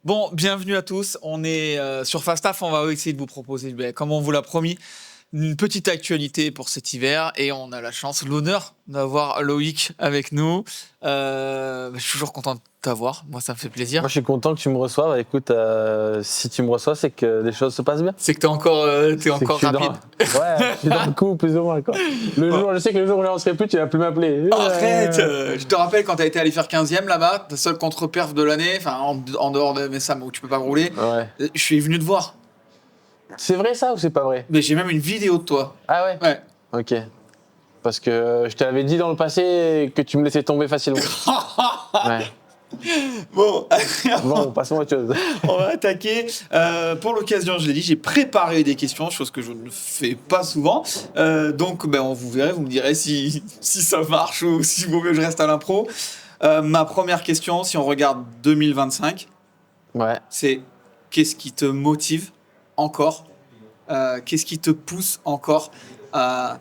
Bon, bienvenue à tous. On est sur Fastaf. On va essayer de vous proposer, comme on vous l'a promis, une petite actualité pour cet hiver. Et on a la chance, l'honneur d'avoir Loïc avec nous. Je suis toujours content de t'avoir. Moi, ça me fait plaisir. Moi, je suis content que tu me reçoives. Écoute, si tu me reçois, c'est que les choses se passent bien. C'est que t'es encore rapide. Ouais, je suis dans le coup, plus ou moins. Quoi. Je sais que le jour où je ne serai plus, tu vas plus m'appeler. Arrête Je te rappelle quand t'as été allé faire 15e là-bas, ta seule contre-perf de l'année, enfin en dehors de Messam où tu peux pas rouler, Ouais. je suis venu te voir. C'est vrai ça ou c'est pas vrai? Mais j'ai même une vidéo de toi. Ah ouais? Ouais. Ok. Parce que je t'avais dit dans le passé que tu me laissais tomber facilement. Ouais. Bon, Bon, passons à autre chose. on va attaquer. Pour l'occasion, je l'ai dit, j'ai préparé des questions, chose que je ne fais pas souvent. Donc, on vous verrez, vous me direz si ça marche ou si vaut mieux que je reste à l'impro. Ma première question, si on regarde 2025, Ouais. c'est qu'est-ce qui te motive encore? Qu'est-ce qui te pousse encore à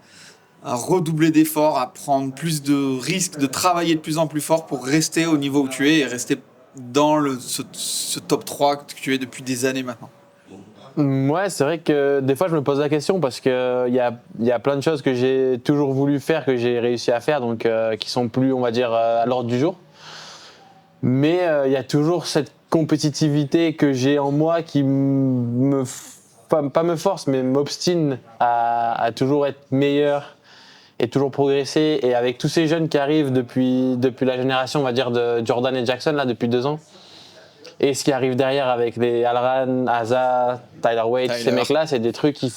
redoubler d'efforts, à prendre plus de risques, de travailler de plus en plus fort pour rester au niveau où tu es et rester dans ce top 3 que tu es depuis des années maintenant? Ouais, c'est vrai que des fois je me pose la question parce que il y a plein de choses que j'ai toujours voulu faire, que j'ai réussi à faire, donc qui sont plus, on va dire, à l'ordre du jour. Mais il y a toujours cette compétitivité que j'ai en moi qui pas me force, mais m'obstine à toujours être meilleur et toujours progresser. Et avec tous ces jeunes qui arrivent depuis la génération, on va dire, de Jordan et Jackson, là, depuis 2 ans, et ce qui arrive derrière avec les Alran, Asa, Tyler Wade, ces mecs-là, c'est des trucs qui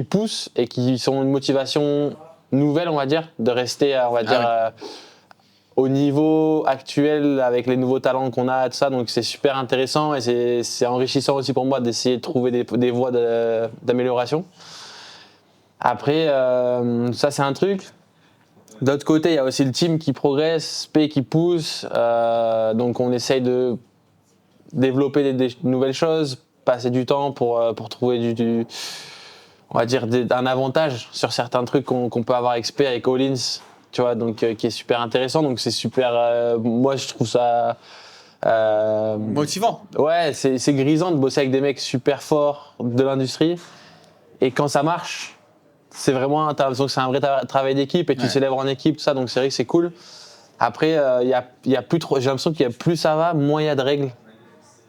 poussent et qui sont une motivation nouvelle, on va dire, de rester, on va dire, au niveau actuel avec les nouveaux talents qu'on a, tout ça. Donc c'est super intéressant et c'est enrichissant aussi pour moi d'essayer de trouver des voies d'amélioration. Après, ça c'est un truc. D'autre côté, il y a aussi le team qui progresse, P qui pousse. Donc on essaye de développer des nouvelles choses, passer du temps pour trouver on va dire un avantage sur certains trucs qu'on peut avoir avec P, avec Collins, tu vois, donc qui est super intéressant. Donc c'est super. Moi, je trouve ça Motivant. Ouais, c'est grisant de bosser avec des mecs super forts de l'industrie. Et quand ça marche, c'est vraiment, t'as l'impression que c'est un vrai travail d'équipe et tu célèbres en équipe, tout ça. Donc c'est vrai que c'est cool. Après, y a plus trop. J'ai l'impression qu'il y a plus ça va, moins il y a de règles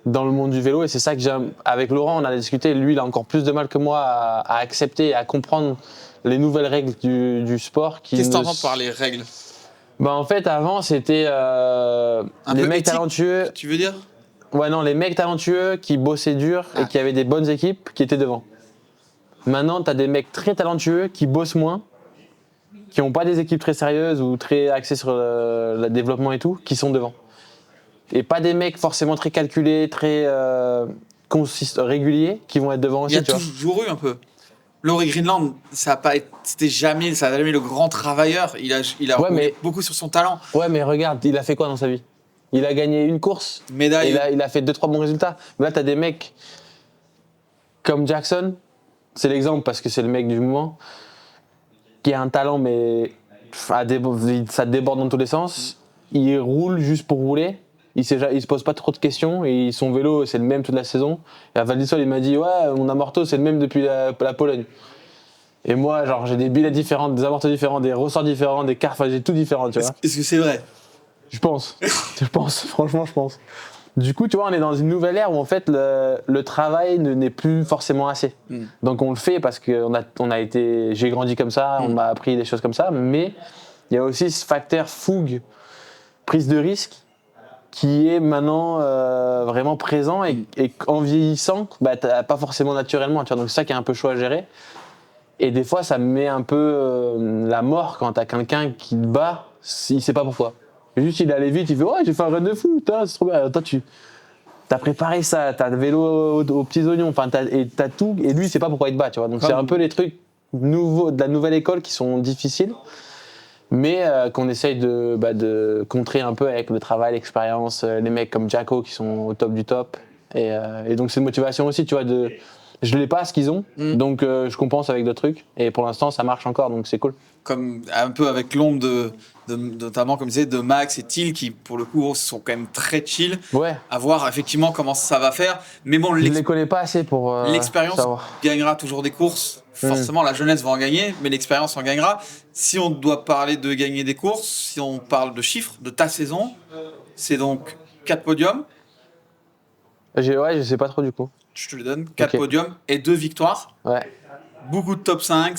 dans le monde du vélo. Et c'est ça que j'aime. Avec Laurent, on a discuté. Lui, il a encore plus de mal que moi à accepter et à comprendre les nouvelles règles du sport. Qu'est-ce que tu entends par les règles? Bah en fait, avant, c'était les mecs talentueux. Tu veux dire? Ouais, non, les mecs talentueux qui bossaient dur et qui avaient des bonnes équipes qui étaient devant. Maintenant, t'as des mecs très talentueux qui bossent moins, qui n'ont pas des équipes très sérieuses ou très axées sur le développement et tout, qui sont devant. Et pas des mecs forcément très calculés, très réguliers, qui vont être devant aussi. Il y a toujours eu un peu. Laurie Greenland, ça n'a jamais le grand travailleur. Il a roulé beaucoup sur son talent. Ouais, mais regarde, il a fait quoi dans sa vie? Il a gagné une course. Médaille. Il a fait 2-3 bons résultats. Mais là, t'as des mecs comme Jackson, c'est l'exemple parce que c'est le mec du moment, qui a un talent, mais ça déborde dans tous les sens. Il roule juste pour rouler. Il se pose pas trop de questions et son vélo, c'est le même toute la saison. Et à Val d'Isole, il m'a dit, ouais, mon amorto, c'est le même depuis la Pologne. Et moi, genre, j'ai des billets différents, des amortos différents, des ressorts différents, des cartes, j'ai tout différent, tu vois. Est-ce que c'est vrai? Je pense. Franchement, je pense. Du coup, tu vois, on est dans une nouvelle ère où en fait le travail n'est plus forcément assez. Donc on le fait parce que j'ai grandi comme ça, on m'a appris des choses comme ça, mais il y a aussi ce facteur fougue, prise de risque, qui est maintenant vraiment présent et en vieillissant, bah, pas forcément naturellement. Tu vois, donc c'est ça qui est un peu chaud à gérer. Et des fois, ça me met un peu la mort quand t'as quelqu'un qui te bat, il sait pas pourquoi. Juste, il allait vite, il fait ouais, j'ai fait un run de fou, c'est trop bien. Toi, t'as préparé ça, t'as le vélo aux petits oignons, t'as tout, et lui, il sait pas pourquoi il te bat, tu vois. Donc, c'est un peu les trucs nouveaux de la nouvelle école qui sont difficiles, mais qu'on essaye de contrer un peu avec le travail, l'expérience, les mecs comme Jacko qui sont au top du top. Et donc, c'est une motivation aussi, tu vois, Je l'ai pas ce qu'ils ont, donc je compense avec d'autres trucs. Et pour l'instant, ça marche encore, donc c'est cool. Comme un peu avec l'ombre notamment, comme je disais, de Max et Thiel, qui pour le coup sont quand même très chill. Ouais. À voir effectivement comment ça va faire. Mais bon, Je les connais pas assez pour l'expérience savoir. gagnera toujours des courses. Forcément, la jeunesse va en gagner, mais l'expérience en gagnera. Si on doit parler de gagner des courses, si on parle de chiffres de ta saison, c'est donc 4 podiums. Ouais, je sais pas trop du coup. Je te le donne, 4 Ok. podiums et 2 victoires. Ouais. Beaucoup de top 5,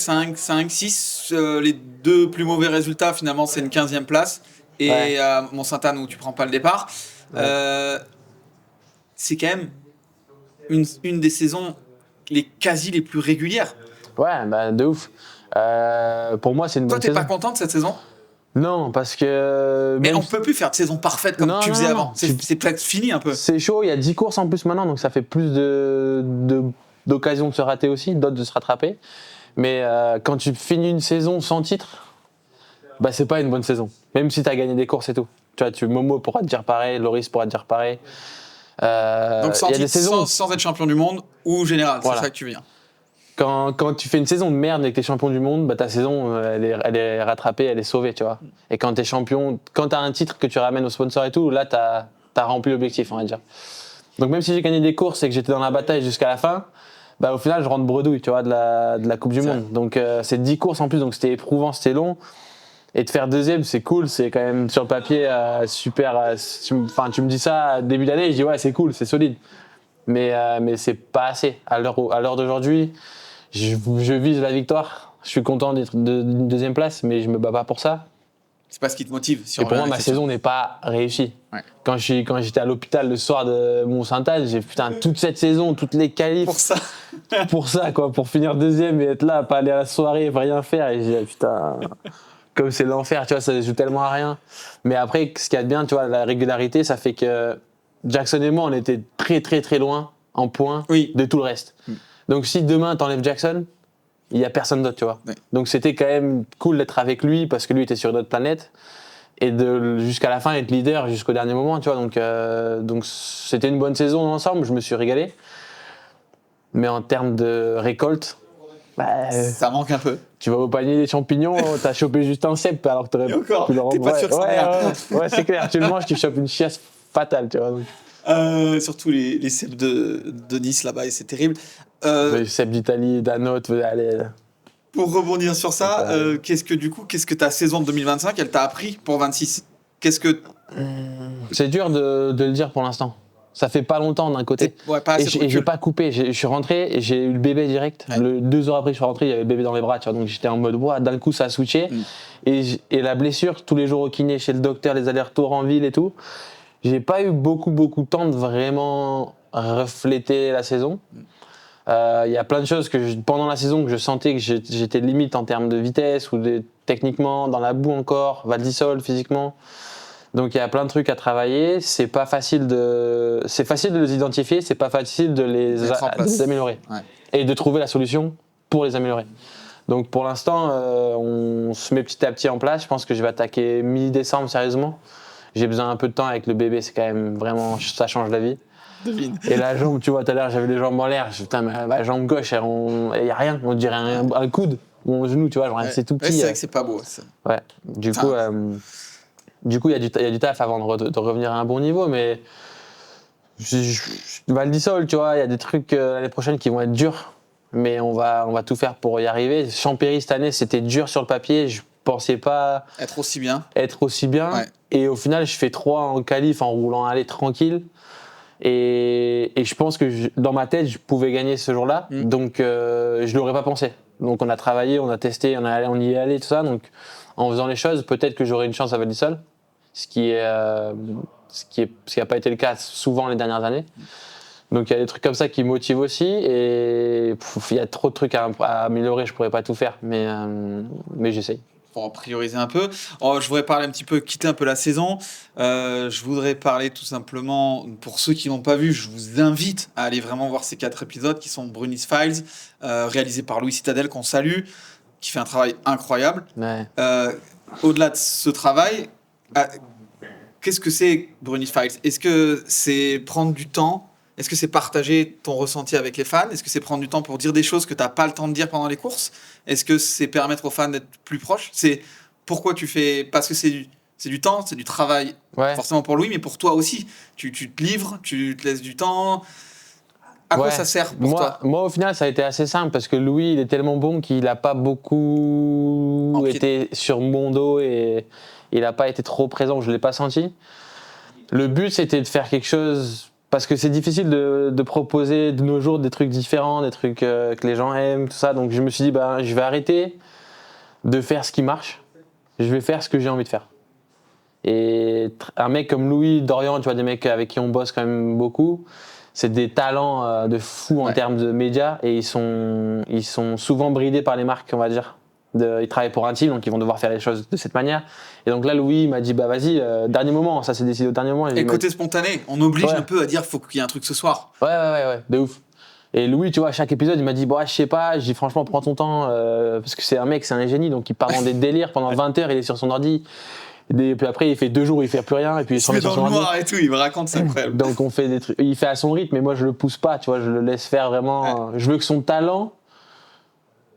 6. Les 2 plus mauvais résultats, finalement, c'est une 15e place. Et Ouais. Mont-Sainte-Anne, où tu prends pas le départ. Ouais. C'est quand même une des saisons quasi les plus régulières. Ouais, bah de ouf. Pour moi, c'est une Toi, bonne t'es saison. pas content de cette saison? Non, parce que Mais même on peut plus faire de saison parfaite comme Non, tu non, faisais non. avant. C'est peut-être fini un peu. c'est chaud, il y a 10 courses en plus maintenant, donc ça fait plus d'occasions de se rater aussi, d'autres de se rattraper. Mais quand tu finis une saison sans titre, bah c'est pas une bonne saison. Même si tu as gagné des courses et tout. Tu vois, Momo pourra te dire pareil, Loris pourra te dire pareil. Donc sans il y a des titre, saisons, sans être champion du monde ou général, Voilà. c'est ça que tu viens. quand tu fais une saison de merde avec les champions du monde, bah ta saison elle est rattrapée, elle est sauvée, tu vois. Et quand tu es champion, quand tu as un titre que tu ramènes aux sponsors et tout, là tu as rempli l'objectif, on va dire. Donc même si j'ai gagné des courses et que j'étais dans la bataille jusqu'à la fin, bah au final je rentre bredouille, tu vois, de la Coupe du Monde. Donc c'est 10 courses en plus, donc c'était éprouvant, c'était long. Et de faire deuxième, c'est cool, c'est quand même sur le papier super. Enfin, tu me dis ça début d'année, je dis ouais, c'est cool, c'est solide. Mais c'est pas assez. À l'heure d'aujourd'hui, je vise la victoire. Je suis content d'être d'une deuxième place, mais je me bats pas pour ça. C'est pas ce qui te motive. Si Et on pour revient moi, à la ma question. saison n'est pas réussie. Ouais. Quand j'étais à l'hôpital le soir de Mont-Sainte-Anne, j'ai putain toute cette saison, toutes les qualifs Pour ça. pour ça, quoi, pour finir deuxième et être là, pas aller à la soirée, rien faire. Et j'ai dit, putain, comme c'est l'enfer, tu vois, ça joue tellement à rien. Mais après, ce qu'il y a de bien, tu vois, la régularité, ça fait que Jackson et moi, on était très très très loin en points Oui. de tout le reste. Donc si demain t'enlèves Jackson, il n'y a personne d'autre, tu vois. Oui. Donc c'était quand même cool d'être avec lui parce que lui était sur une autre planète et de jusqu'à la fin être leader jusqu'au dernier moment, tu vois. Donc c'était une bonne saison ensemble, je me suis régalé. Mais en termes de récolte, bah, Ça manque un peu. tu vas au panier des champignons, t'as chopé juste un cep alors que t'aurais Et encore, pu le t'es pas sûr que ça ait rien. ouais, c'est clair, tu le manges, tu chopes une chiasse fatale, tu vois. Donc, Surtout les cèpes de Nice là-bas, et c'est terrible. le cep d'Italie, Danote, allez. Pour rebondir sur ça, qu'est-ce que ta saison de 2025, elle t'a appris pour 26? Qu'est-ce que C'est dur de le dire pour l'instant. Ça fait pas longtemps d'un côté. ouais, pas Et assez de j'ai recul. pas coupé. Je suis rentré et j'ai eu le bébé direct. Ouais. 2 heures après que je suis rentré, il y avait le bébé dans les bras. Tu vois, donc j'étais en mode, ouah, d'un coup ça a switché. Et la blessure, tous les jours au kiné, chez le docteur, les allers-retours en ville et tout. J'ai pas eu beaucoup de temps de vraiment refléter la saison. Il y a plein de choses pendant la saison que je sentais que j'étais limite en termes de vitesse ou techniquement, dans la boue encore, Val d'Isole physiquement. Donc il y a plein de trucs à travailler. C'est facile de les identifier, c'est pas facile de Mettre en place. les améliorer Ouais. et de trouver la solution pour les améliorer. Donc pour l'instant, on se met petit à petit en place. Je pense que je vais attaquer mi-décembre sérieusement. J'ai besoin un peu de temps avec le bébé, c'est quand même vraiment, ça change la vie. Devine. Et la jambe, tu vois, tout à l'heure j'avais les jambes en l'air. Putain, ma jambe gauche, il n'y a rien, on dirait un coude ou un genou, tu vois, genre, Ouais. c'est tout Ouais, petit. c'est vrai que c'est pas beau. Ça. Ouais, du coup, il y a du taf avant de revenir à un bon niveau, mais Val d'Isole, tu vois, il y a des trucs l'année prochaine qui vont être durs, mais on va tout faire pour y arriver. Champéry cette année, c'était dur sur le papier, je pensais pas Être aussi bien. être aussi bien, Ouais. et au final, je fais 3 en qualif en roulant aller tranquille. Et je pense que dans ma tête, je pouvais gagner ce jour-là, donc je l'aurais pas pensé. Donc on a travaillé, on a testé, on y est allé, tout ça. Donc en faisant les choses, peut-être que j'aurais une chance à Val d'Isole, ce qui a pas été le cas souvent les dernières années. Donc il y a des trucs comme ça qui motivent aussi, et il y a trop de trucs à améliorer, je pourrais pas tout faire, mais j'essaye. Pour prioriser un peu. Je voudrais parler un petit peu, quitter un peu la saison. Je voudrais parler tout simplement, pour ceux qui n'ont pas vu, je vous invite à aller vraiment voir ces 4 épisodes qui sont Bruni's Files, réalisés par Louis Citadel, qu'on salue, qui fait un travail incroyable. Ouais. Au-delà de ce travail, qu'est-ce que c'est Bruni's Files? Est-ce que c'est prendre du temps? Est-ce que c'est partager ton ressenti avec les fans? Est-ce que c'est prendre du temps pour dire des choses que tu n'as pas le temps de dire pendant les courses? Est-ce que c'est permettre aux fans d'être plus proches? C'est pourquoi tu fais... Parce que c'est du temps, c'est du travail, forcément pour Louis, mais pour toi aussi. Tu te livres, tu te laisses du temps. À quoi ça sert pour toi? Moi, au final, ça a été assez simple parce que Louis, il est tellement bon qu'il n'a pas beaucoup été sur mon dos et il n'a pas été trop présent. Je ne l'ai pas senti. Le but, c'était de faire quelque chose... Parce que c'est difficile de proposer de nos jours des trucs différents, des trucs que les gens aiment, tout ça. Donc je me suis dit, je vais arrêter de faire ce qui marche. Je vais faire ce que j'ai envie de faire. Et un mec comme Louis, Dorian, tu vois, des mecs avec qui on bosse quand même beaucoup, c'est des talents de fou en termes de médias. Et ils sont souvent bridés par les marques, on va dire. Ils travaillent pour un team, donc ils vont devoir faire les choses de cette manière. Et donc là, Louis m'a dit, vas-y, dernier moment, ça s'est décidé au dernier moment. Et côté spontané, on oblige un peu à dire, faut qu'il y ait un truc ce soir. Ouais, de ouf. Et Louis, tu vois, à chaque épisode, il m'a dit, je sais pas, je dis franchement, prends ton temps, parce que c'est un mec, c'est un génie, donc il part dans des délires pendant 20 heures, il est sur son ordi. Et puis après, il fait 2 jours, il fait plus rien, et puis il se remet sur son ordi. Dans le noir et tout, il me raconte, c'est incroyable. Donc on fait des trucs, il fait à son rythme, mais moi je le pousse pas, tu vois, je le laisse faire vraiment. Je veux que son talent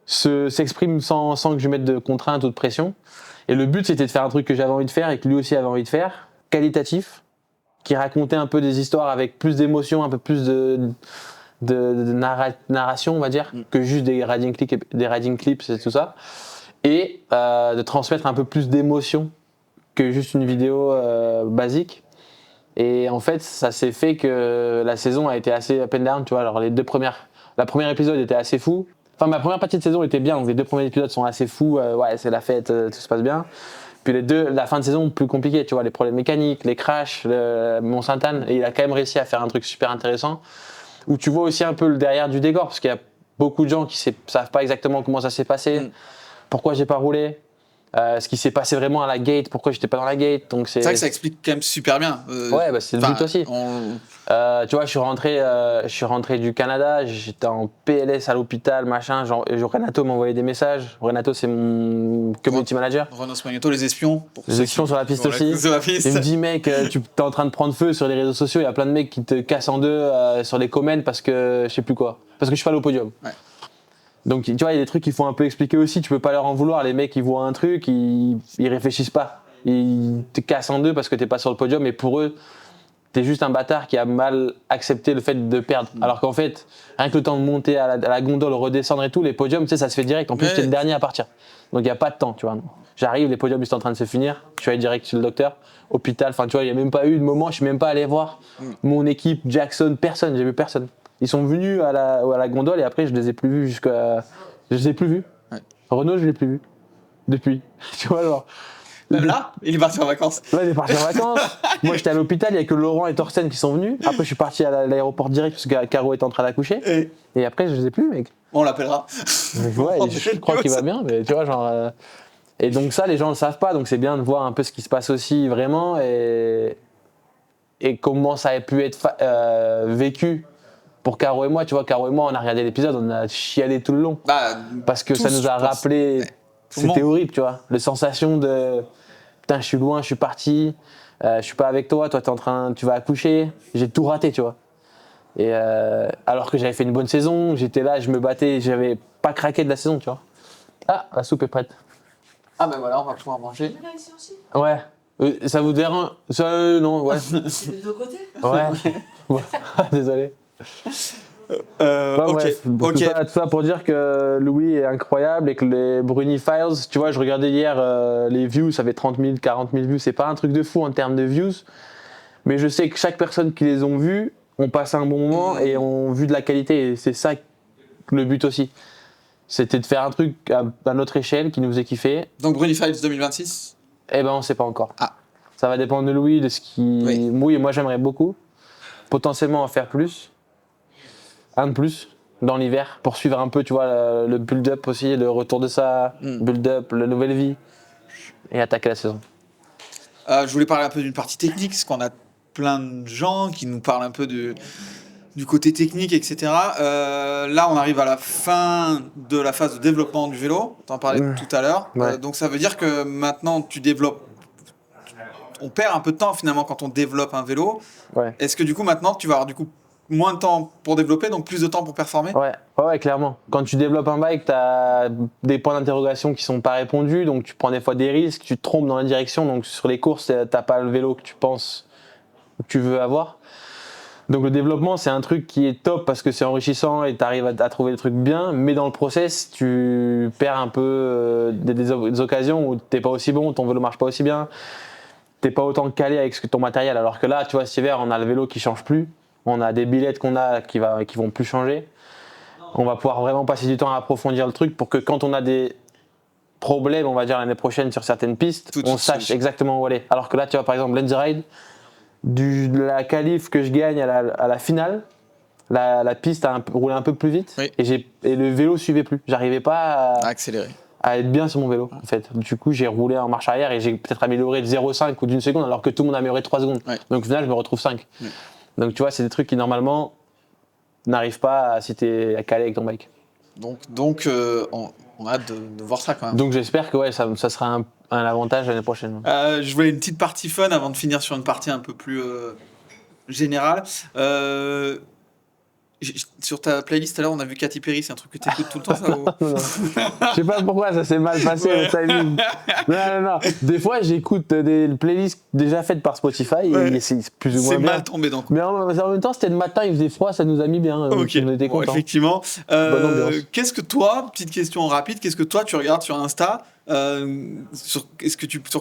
s'exprime sans que je mette de contraintes ou de pression. Et le but, c'était de faire un truc que j'avais envie de faire et que lui aussi avait envie de faire, qualitatif, qui racontait un peu des histoires avec plus d'émotion, un peu plus de narration, on va dire, que juste des riding clips et tout ça. Et de transmettre un peu plus d'émotion que juste une vidéo basique. Et en fait, ça s'est fait que la saison a été assez up and down, tu vois. Alors la première épisode était assez fou. Enfin, ma première partie de saison était bien, donc les 2 premiers épisodes sont assez fous, c'est la fête, tout se passe bien. Puis la fin de saison, plus compliquée, tu vois, les problèmes mécaniques, les crashs, Mont-Sainte-Anne, et il a quand même réussi à faire un truc super intéressant, où tu vois aussi un peu le derrière du décor, parce qu'il y a beaucoup de gens qui savent pas exactement comment ça s'est passé, pourquoi j'ai pas roulé, ce qui s'est passé vraiment à la gate, pourquoi j'étais pas dans la gate. Donc c'est vrai que ça explique quand même super bien. C'est le but aussi. Tu vois, je suis rentré du Canada, j'étais en PLS à l'hôpital, machin. Renato m'a envoyé des messages. Renato, c'est mon community manager. Renato Spagnoto, les espions. Les espions sur la piste aussi. Il me dit, mec, tu es en train de prendre feu sur les réseaux sociaux. Il y a plein de mecs qui te cassent en deux sur les comments parce que je sais plus quoi. Parce que je suis pas allé au podium. Ouais. Donc, tu vois, il y a des trucs qu'il faut un peu expliquer aussi. Tu peux pas leur en vouloir. Les mecs, ils voient un truc, ils réfléchissent pas. Ils te cassent en deux parce que t'es pas sur le podium. Et pour eux, t'es juste un bâtard qui a mal accepté le fait de perdre. Alors qu'en fait, rien que le temps de monter à la gondole, redescendre et tout, les podiums, tu sais, ça se fait direct. En plus, t'es le dernier à partir. Donc, il n'y a pas de temps, tu vois. J'arrive, les podiums, ils sont en train de se finir. Je suis allé direct chez le docteur, hôpital. Enfin, tu vois, il n'y a même pas eu de moment. Je suis même pas allé voir mon équipe, Jackson, personne. J'ai vu personne. Ils sont venus à la gondole et après, je les ai plus vus Je les ai plus vus. Ouais. Renaud, je l'ai plus vu. Depuis. Tu vois, genre. Même là, il est parti en vacances. Là, il est parti en vacances. Moi, j'étais à l'hôpital, il n'y a que Laurent et Thorsten qui sont venus. Après, je suis parti à l'aéroport direct parce que Caro était en train d'accoucher. Et après, je les ai plus, mec. On l'appellera. Ouais, je crois qu'il va bien, mais tu vois, genre. Et donc, ça, les gens ne le savent pas. Donc, c'est bien de voir un peu ce qui se passe aussi vraiment et comment ça a pu être vécu. Pour Caro et moi, tu vois, Caro et moi, on a regardé l'épisode, on a chialé tout le long. Parce que ça nous a rappelé, c'était horrible, tu vois. La sensation de, putain, je suis loin, je suis parti, je suis pas avec toi, toi tu vas accoucher, j'ai tout raté, tu vois. Et alors que j'avais fait une bonne saison, j'étais là, je me battais, j'avais pas craqué de la saison, tu vois. Ah, la soupe est prête. Ah ben voilà, on va pouvoir manger. Ouais. Ça vous dérange? Ça, non, ouais. C'est des deux côtés? Ouais. Désolé. Bref, tout ça pour dire que Louis est incroyable et que les Bruni Files, tu vois, je regardais hier les views, ça fait 30 000, 40 000 views, c'est pas un truc de fou en termes de views, mais je sais que chaque personne qui les ont vus ont passé un bon moment et ont vu de la qualité et c'est ça le but aussi. C'était de faire un truc à notre échelle qui nous faisait kiffer. Donc Bruni Files 2026 ? Eh ben on sait pas encore. Ça va dépendre de Louis, de ce qui... Oui, et moi j'aimerais beaucoup, potentiellement en faire plus. Un de plus dans l'hiver pour suivre un peu, tu vois, le build-up aussi, le retour de ça, build-up, la nouvelle vie et attaquer la saison. Je voulais parler un peu d'une partie technique, parce qu'on a plein de gens qui nous parlent un peu du côté technique, etc. Là, on arrive à la fin de la phase de développement du vélo. T'en parlais tout à l'heure. Ouais. Donc ça veut dire que maintenant, tu développes. On perd un peu de temps finalement quand on développe un vélo. Ouais. Est-ce que du coup maintenant, tu vas avoir du coup moins de temps pour développer, donc plus de temps pour performer. Ouais, clairement. Quand tu développes un bike, tu as des points d'interrogation qui sont pas répondus, donc tu prends des fois des risques, tu te trompes dans la direction, donc sur les courses, t'as pas le vélo que tu penses que tu veux avoir. Donc le développement, c'est un truc qui est top parce que c'est enrichissant et tu arrives à trouver des trucs bien, mais dans le process, tu perds un peu des occasions où t'es pas aussi bon, ton vélo marche pas aussi bien, t'es pas autant calé avec ton matériel. Alors que là, tu vois, cet hiver, on a le vélo qui change plus, on a des billettes qu'on a qui vont plus changer. On va pouvoir vraiment passer du temps à approfondir le truc pour que quand on a des problèmes, on va dire l'année prochaine sur certaines pistes, on sache exactement où aller. Alors que là, tu vois, par exemple, Lenz Ride, de la qualif que je gagne à la finale, la piste a roulé un peu plus vite et le vélo suivait plus. J'arrivais pas à accélérer, à être bien sur mon vélo en fait. Du coup, j'ai roulé en marche arrière et j'ai peut-être amélioré de 0,5 ou d'une seconde alors que tout le monde a amélioré de 3 secondes. Donc au final, je me retrouve 5. Donc tu vois, c'est des trucs qui normalement n'arrivent pas si t'es calé avec ton bike. Donc on a hâte de voir ça quand même. Donc j'espère que ça sera un avantage l'année prochaine. Je voulais une petite partie fun avant de finir sur une partie un peu plus générale. Sur ta playlist tout à l'heure, on a vu Katy Perry, c'est un truc que tu écoutes tout le temps, ça ou... Non. Je sais pas pourquoi ça s'est mal passé le timing. Non. Des fois, j'écoute des playlists déjà faites par Spotify et c'est plus ou moins bien. C'est mal tombé donc. Mais en même temps, c'était le matin, il faisait froid, ça nous a mis bien. Ok, on était contents. Effectivement. Bonne ambiance. Qu'est-ce que toi, petite question rapide, qu'est-ce que toi tu regardes sur Insta sur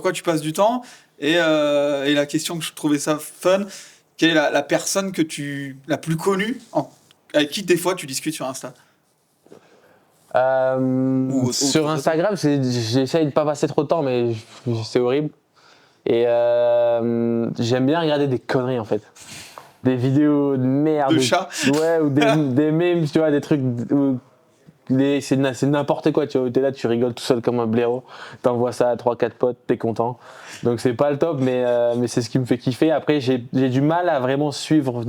quoi tu passes du temps et la question que je trouvais ça fun, quelle est la personne la plus connue avec qui des fois tu discutes sur Insta? Sur Instagram, j'essaye de pas passer trop de temps, mais c'est horrible. Et j'aime bien regarder des conneries en fait. Des vidéos de merde. De chats. Ouais, ou des memes, tu vois, des trucs. C'est n'importe quoi, tu vois. T'es là, tu rigoles tout seul comme un blaireau. T'envoies ça à 3-4 potes, t'es content. Donc c'est pas le top, mais c'est ce qui me fait kiffer. Après, j'ai du mal à vraiment suivre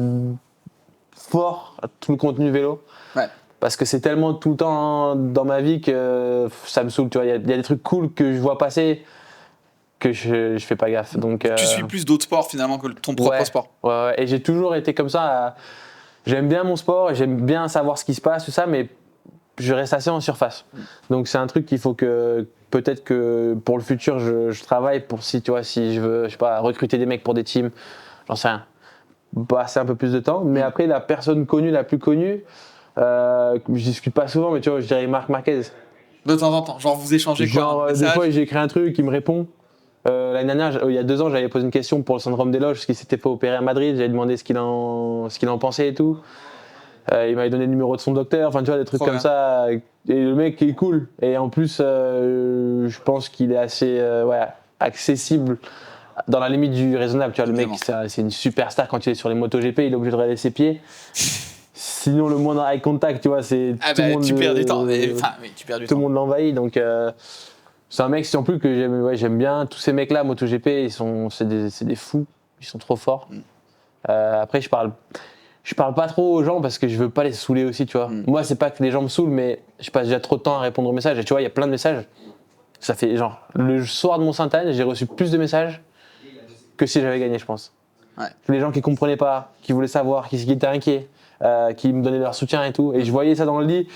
fort tout le contenu vélo. Ouais. Parce que c'est tellement tout le temps dans ma vie que ça me saoule, tu vois. Il y a des trucs cool que je vois passer que je fais pas gaffe. Donc, tu suis plus d'autres sports finalement que ton propre sport. Ouais. Et j'ai toujours été comme ça. J'aime bien mon sport et j'aime bien savoir ce qui se passe, tout ça, mais je reste assez en surface. Donc c'est un truc qu'il faut que peut-être que pour le futur je travaille pour si je veux, je sais pas, recruter des mecs pour des teams, j'en sais rien. Passer un peu plus de temps. Mais après la personne connue, la plus connue, je discute pas souvent, mais tu vois, je dirais Marc Marquez. De temps en temps, genre vous échangez quoi? Des fois j'ai écrit un truc, il me répond. L'année dernière, il y a 2 ans, j'avais posé une question pour le syndrome des loges, parce qu'il s'était fait opérer à Madrid. J'avais demandé ce qu'il en pensait et tout. Il m'avait donné le numéro de son docteur, enfin tu vois, des trucs comme ça. Et le mec est cool. Et en plus, je pense qu'il est assez accessible dans la limite du raisonnable. Tu vois, le mec, c'est une superstar quand il est sur les MotoGP, il est obligé de regarder ses pieds. Sinon, le monde eye contact, tu vois, c'est tout le monde. Tu perds du temps. Tout le monde l'envahit, donc. C'est un mec, si en plus que j'aime bien. Tous ces mecs-là, MotoGP, c'est des fous. Ils sont trop forts. Après, je parle pas trop aux gens parce que je veux pas les saouler aussi, tu vois. Moi, c'est pas que les gens me saoulent, mais je passe déjà trop de temps à répondre aux messages. Et tu vois, il y a plein de messages. Ça fait genre, le soir de mon Sainte-Anne, j'ai reçu plus de messages que si j'avais gagné, je pense. Ouais. Les gens qui comprenaient pas, qui voulaient savoir, qui étaient inquiets, qui me donnaient leur soutien et tout. Et je voyais ça dans le lit.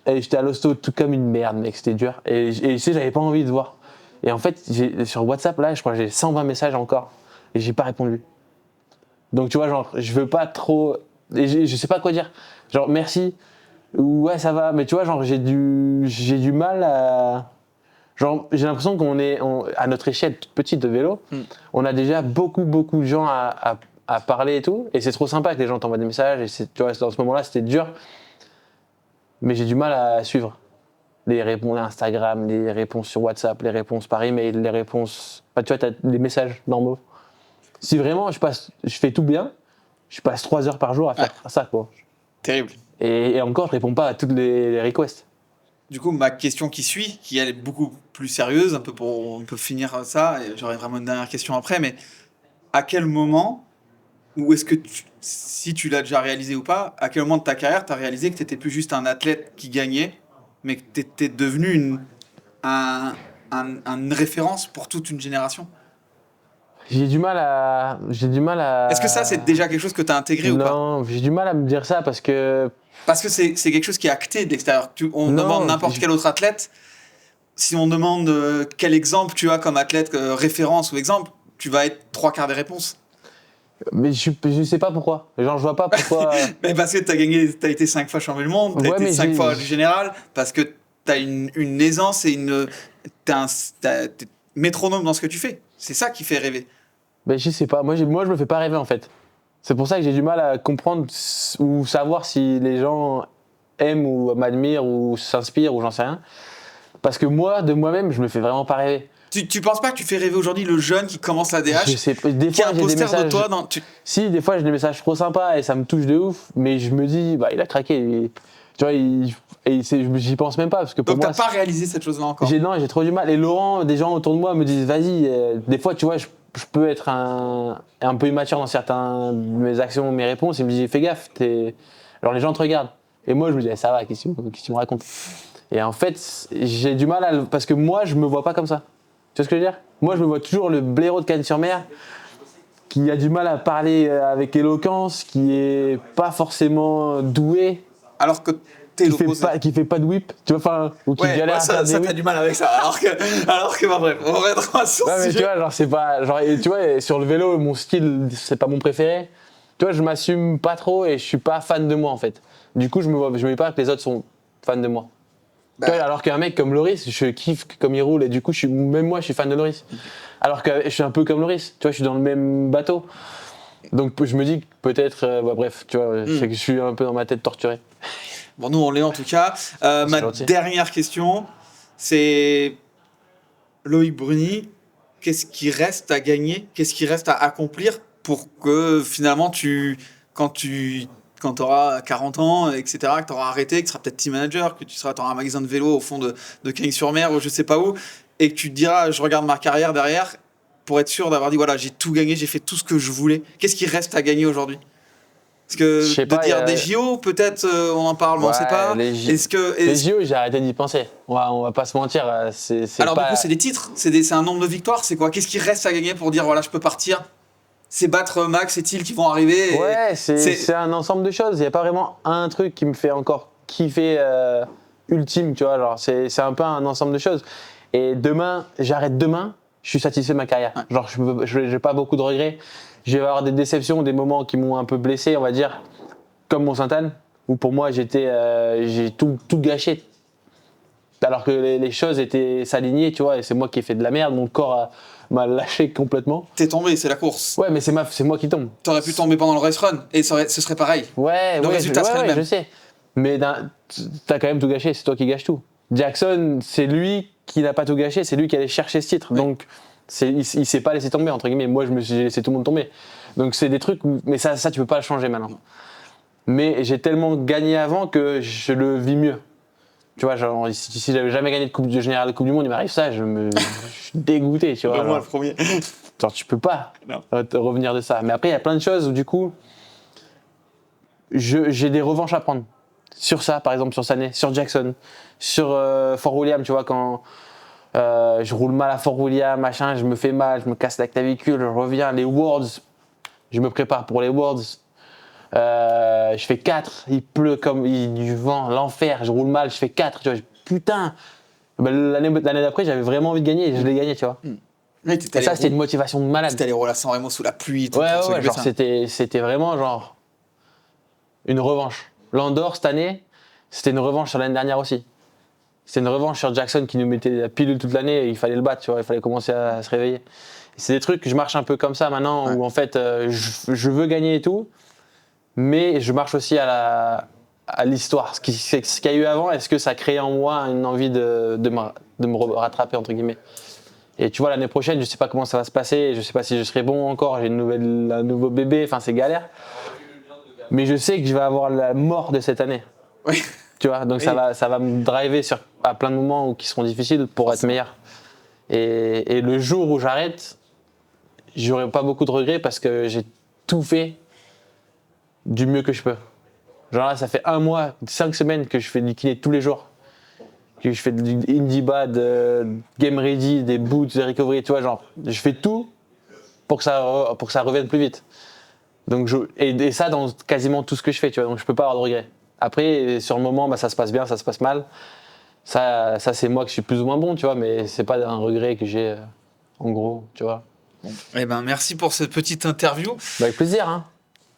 Et j'étais à l'hosto tout comme une merde, mec, c'était dur. Et tu sais, j'avais pas envie de voir. Et en fait, sur WhatsApp, là, je crois que j'ai 120 messages encore. Et j'ai pas répondu. Donc, tu vois, genre, je veux pas trop. Et je sais pas quoi dire. Genre, merci. Ou ouais, ça va. Mais tu vois, genre, j'ai du mal à. Genre, j'ai l'impression qu'on est, à notre échelle toute petite de vélo, on a déjà beaucoup de gens à parler et tout. Et c'est trop sympa que les gens t'envoient des messages. Et tu vois, dans ce moment-là, c'était dur. Mais j'ai du mal à suivre les réponses Instagram, les réponses sur WhatsApp, les réponses par email, les réponses. Enfin, tu vois, t'as les messages normaux. Si vraiment je fais tout bien, je passe 3 heures par jour à faire ça, quoi. Terrible. Et encore, je réponds pas à toutes les requests. Du coup, ma question qui suit, qui elle est beaucoup plus sérieuse, on peut finir ça, et j'aurai vraiment une dernière question après, mais à quel moment, ou est-ce que si tu l'as déjà réalisé ou pas, à quel moment de ta carrière tu as réalisé que tu n'étais plus juste un athlète qui gagnait, mais que tu étais devenu une référence pour toute une génération? J'ai du mal à. Est-ce que ça, c'est déjà quelque chose que tu as intégré ou pas? Non, j'ai du mal à me dire ça parce que. Parce que c'est quelque chose qui est acté de l'extérieur. On Non, demande n'importe quel autre athlète. Si on demande quel exemple tu as comme athlète, référence ou exemple, tu vas être 3/4 des réponses. Mais je sais pas pourquoi. Genre, je vois pas pourquoi. Mais parce que t'as été 5 fois champion du monde, t'as Ouais, été mais 5 fois du général, parce que t'as une aisance et t'es métronome dans ce que tu fais. C'est ça qui fait rêver. Mais je sais pas. Moi, je me fais pas rêver en fait. C'est pour ça que j'ai du mal à comprendre ou savoir si les gens aiment ou m'admirent ou s'inspirent ou j'en sais rien. Parce que moi, de moi-même, je me fais vraiment pas rêver. Tu penses pas que tu fais rêver aujourd'hui le jeune qui commence la DH, Je sais pas. Des qui a fois, un j'ai des poster de messages. toi Si, des fois, j'ai des messages trop sympas et ça me touche de ouf. Mais je me dis, bah, il a craqué. Tu vois, j'y pense même pas parce que pour Donc moi. t'as pas réalisé cette chose-là encore. Non, j'ai trop du mal. Et Laurent, des gens autour de moi me disent, vas-y. Des fois, tu vois, je peux être un peu immature dans certaines de mes actions, mes réponses. Ils me disent, fais gaffe. Alors les gens te regardent. Et moi, je me dis, ça va, qu'est-ce que tu me racontes? Et en fait, j'ai du mal parce que moi, je me vois pas comme ça. Tu vois ce que je veux dire? Moi, je me vois toujours le blaireau de Cannes-sur-Mer qui a du mal à parler avec éloquence, qui est pas forcément doué, Alors que t'es l'opposé. qui fait pas de whip, tu vois, enfin, ou qui galère à faire des ça whips. t'as du mal avec ça. Alors que bah, bref, on reviendra sur Ouais, ce mais tu sujet. vois, genre, c'est pas. Genre, et tu vois, et sur le vélo, mon style, c'est pas mon préféré. Tu vois, je m'assume pas trop et je suis pas fan de moi, en fait. Du coup, je me dis pas que les autres sont fans de moi. Bah. Tu vois, alors qu'un mec comme Loris, je kiffe comme il roule et du coup, même moi, je suis fan de Loris. Alors que je suis un peu comme Loris, tu vois, je suis dans le même bateau. Donc, je me dis que peut-être, bah, bref, tu vois, c'est que je suis un peu dans ma tête torturée. Bon, nous, on l'est en tout cas. Ma gentil. dernière question, c'est Loïc Bruni, qu'est-ce qui reste à gagner? Qu'est-ce qui reste à accomplir pour que finalement, quand tu auras 40 ans, etc., que tu auras arrêté, que tu seras peut-être team manager, que tu auras un magasin de vélo au fond de Cagnes-sur-Mer ou je sais pas où, et que tu te diras, je regarde ma carrière derrière pour être sûr d'avoir dit, voilà, j'ai tout gagné, j'ai fait tout ce que je voulais. Qu'est-ce qui reste à gagner aujourd'hui? Parce que Je sais de pas, dire des JO, peut-être on en parle, mais on sait pas. Les JO, j'ai arrêté d'y penser. On va pas se mentir. Alors, du coup, c'est des titres, c'est un nombre de victoires, c'est quoi? Qu'est-ce qui reste à gagner pour dire, voilà, je peux partir? C'est battre Max et Thiel qui vont arriver. Ouais, c'est un ensemble de choses. Il n'y a pas vraiment un truc qui me fait encore kiffer ultime, tu vois. Genre, c'est un peu un ensemble de choses. Et j'arrête demain, je suis satisfait de ma carrière. Ouais. Genre, je n'ai pas beaucoup de regrets. Je vais avoir des déceptions, des moments qui m'ont un peu blessé, on va dire, comme Mont-Sainte-Anne, où pour moi, j'ai tout gâché. Alors que les choses s'alignaient, tu vois, et c'est moi qui ai fait de la merde. Mon corps m'a lâché complètement. T'es tombé, c'est la course. Ouais, mais c'est moi qui tombe. T'aurais pu tomber pendant le race run et ce serait pareil. Ouais, le résultat serait le même. Je sais. Mais t'as quand même tout gâché, c'est toi qui gâches tout. Jackson, c'est lui qui n'a pas tout gâché, c'est lui qui allait chercher ce titre. Ouais. Donc, il s'est pas laissé tomber, entre guillemets. Moi, j'ai laissé tout le monde tomber. Donc, c'est des trucs, mais ça, tu peux pas le changer maintenant. Non. Mais j'ai tellement gagné avant que je le vis mieux. Tu vois, genre, si j'avais jamais gagné de général de Coupe du Monde, il m'arrive ça, je suis dégoûté, tu vois. Moi, le premier. Genre, tu peux pas revenir de ça. Mais après, il y a plein de choses où, du coup, j'ai des revanches à prendre. Sur ça, par exemple, sur Sané, sur Jackson, sur Fort William, tu vois, quand je roule mal à Fort William, machin, je me fais mal, je me casse la clavicule, je reviens, les Worlds, je me prépare pour les Worlds. Je fais 4, il pleut comme du vent, l'enfer, je roule mal, je fais 4, tu vois, putain. Ben, l'année d'après, j'avais vraiment envie de gagner et je l'ai gagné, tu vois. Ouais, et ça, c'était une motivation de malade. C'était allé rouler à San Remo sous la pluie. Tout ouais, genre c'était vraiment genre une revanche. L'Andorre, cette année, c'était une revanche sur l'année dernière aussi. C'était une revanche sur Jackson qui nous mettait la pilule toute l'année et il fallait le battre, tu vois, il fallait commencer à se réveiller. Et c'est des trucs que je marche un peu comme ça maintenant, où en fait, je veux gagner et tout, mais je marche aussi à l'histoire. Ce qu'il y a eu avant, est-ce que ça crée en moi une envie de me rattraper, entre guillemets. Et tu vois, l'année prochaine, je sais pas comment ça va se passer, je sais pas si je serai bon encore, j'ai un nouveau bébé, enfin c'est galère. Mais je sais que je vais avoir la mort de cette année. Oui. Tu vois, donc oui. ça va me driver à plein de moments qui seront difficiles pour être meilleur. Et le jour où j'arrête, j'aurai pas beaucoup de regrets parce que j'ai tout fait du mieux que je peux. Genre là, ça fait 1 mois, 5 semaines que je fais du kiné tous les jours. Que je fais du indie bad, game ready, des boots, des recovery, tu vois, genre, je fais tout pour pour que ça revienne plus vite. Donc et ça dans quasiment tout ce que je fais, tu vois. Donc je peux pas avoir de regrets. Après, sur le moment, ça se passe bien, ça se passe mal. Ça c'est moi qui suis plus ou moins bon, tu vois, mais c'est pas un regret que j'ai, en gros, tu vois. Eh ben, merci pour cette petite interview. Avec plaisir, hein.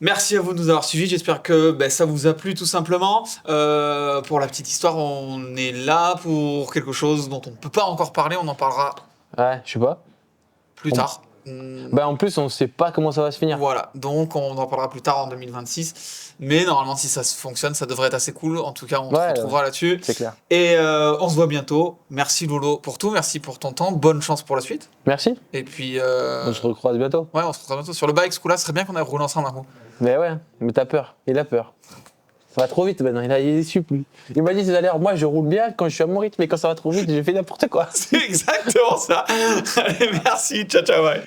Merci à vous de nous avoir suivis. J'espère que ça vous a plu tout simplement. Pour la petite histoire, on est là pour quelque chose dont on ne peut pas encore parler. On en parlera Ouais, je sais pas. plus tard. En plus, on sait pas comment ça va se finir. Voilà, donc on en parlera plus tard en 2026. Mais normalement, si ça fonctionne, ça devrait être assez cool. En tout cas, on se retrouvera là-dessus. C'est clair. Et on se voit bientôt. Merci Lolo pour tout. Merci pour ton temps. Bonne chance pour la suite. Merci. Et puis. On se recroise bientôt. Ouais, on se retrouvera bientôt. Sur le bike, ce coup-là, ce serait bien qu'on aille rouler ensemble un coup. Mais ouais, mais t'as peur. Il a peur. Ça va trop vite maintenant. Il est déçu plus. Il m'a dit tout à l'heure, moi je roule bien quand je suis à mon rythme, mais quand ça va trop vite, j'ai fait n'importe quoi. C'est exactement ça. Allez, merci. Ciao, ciao. Bye.